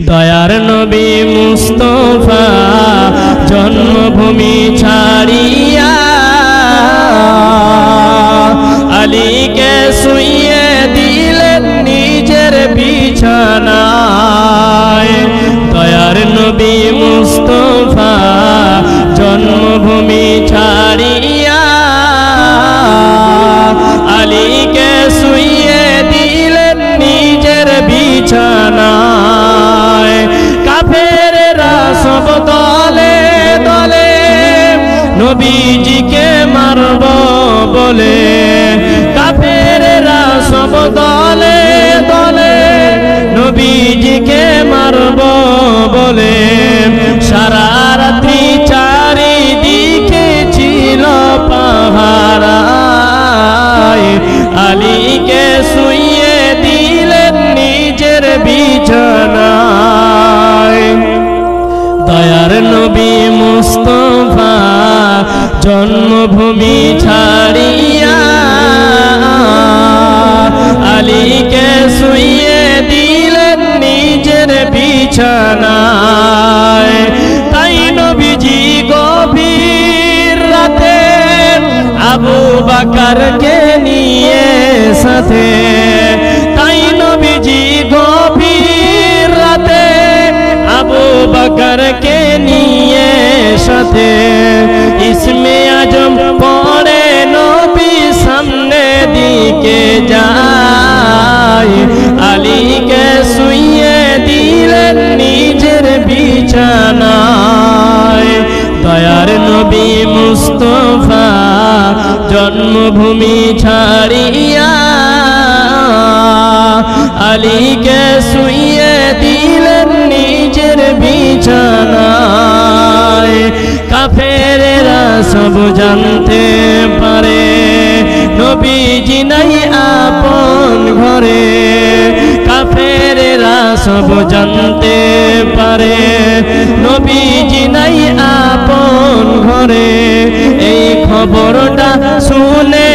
দয়ার নবী মুস্তফা জন্মভূমি ছাড়িয়া আলীকে শুইয়ে দিলেন নিজের বিছানায়। দয়ার নবী মুস্তফা জন্মভূমি ছাড়িয়া আলীকে শুইয়ে দিলেন নিজের বিছানায়। কাফেররা সব দলে দলে নবীজিকে মারব বলে, কাফেররা সব দলে দলে নবীজিকে মারব বলে সারা রাত্রি চারিদিকে ছিল পাহারায়। আলীকে শুইয়ে দিলেন নিজের বিছানায়। দয়ার নবী মুস্তফা জন্মভূমি ছাড়িয়া আলীকে শুইয়ে দিলেন নিজের বিছানায়। তাই নবীজি গভীর রাতে আবু বকরকে নিয়ে সাথে, তাই নবীজি গভীর রাতে আবু বকরকে নিয়ে সাথে ইসমে আজম পড়ে নবী সামনে দিকে যায়। আলীকে শুইয়ে দিলেন নিজের বিছানায়। দয়ার নবী মুস্তফা জন্মভূমি ছাড়িয়া আলীকে শুইয়ে দিলেন নিজের বিছানায়। কাফেরেরা সব জানতে পারে নবীজি নাই আপন ঘরে, কাফেরেরা সব জানতে পারে নবীজি নাই আপন ঘরে। এই খবরটা শুনে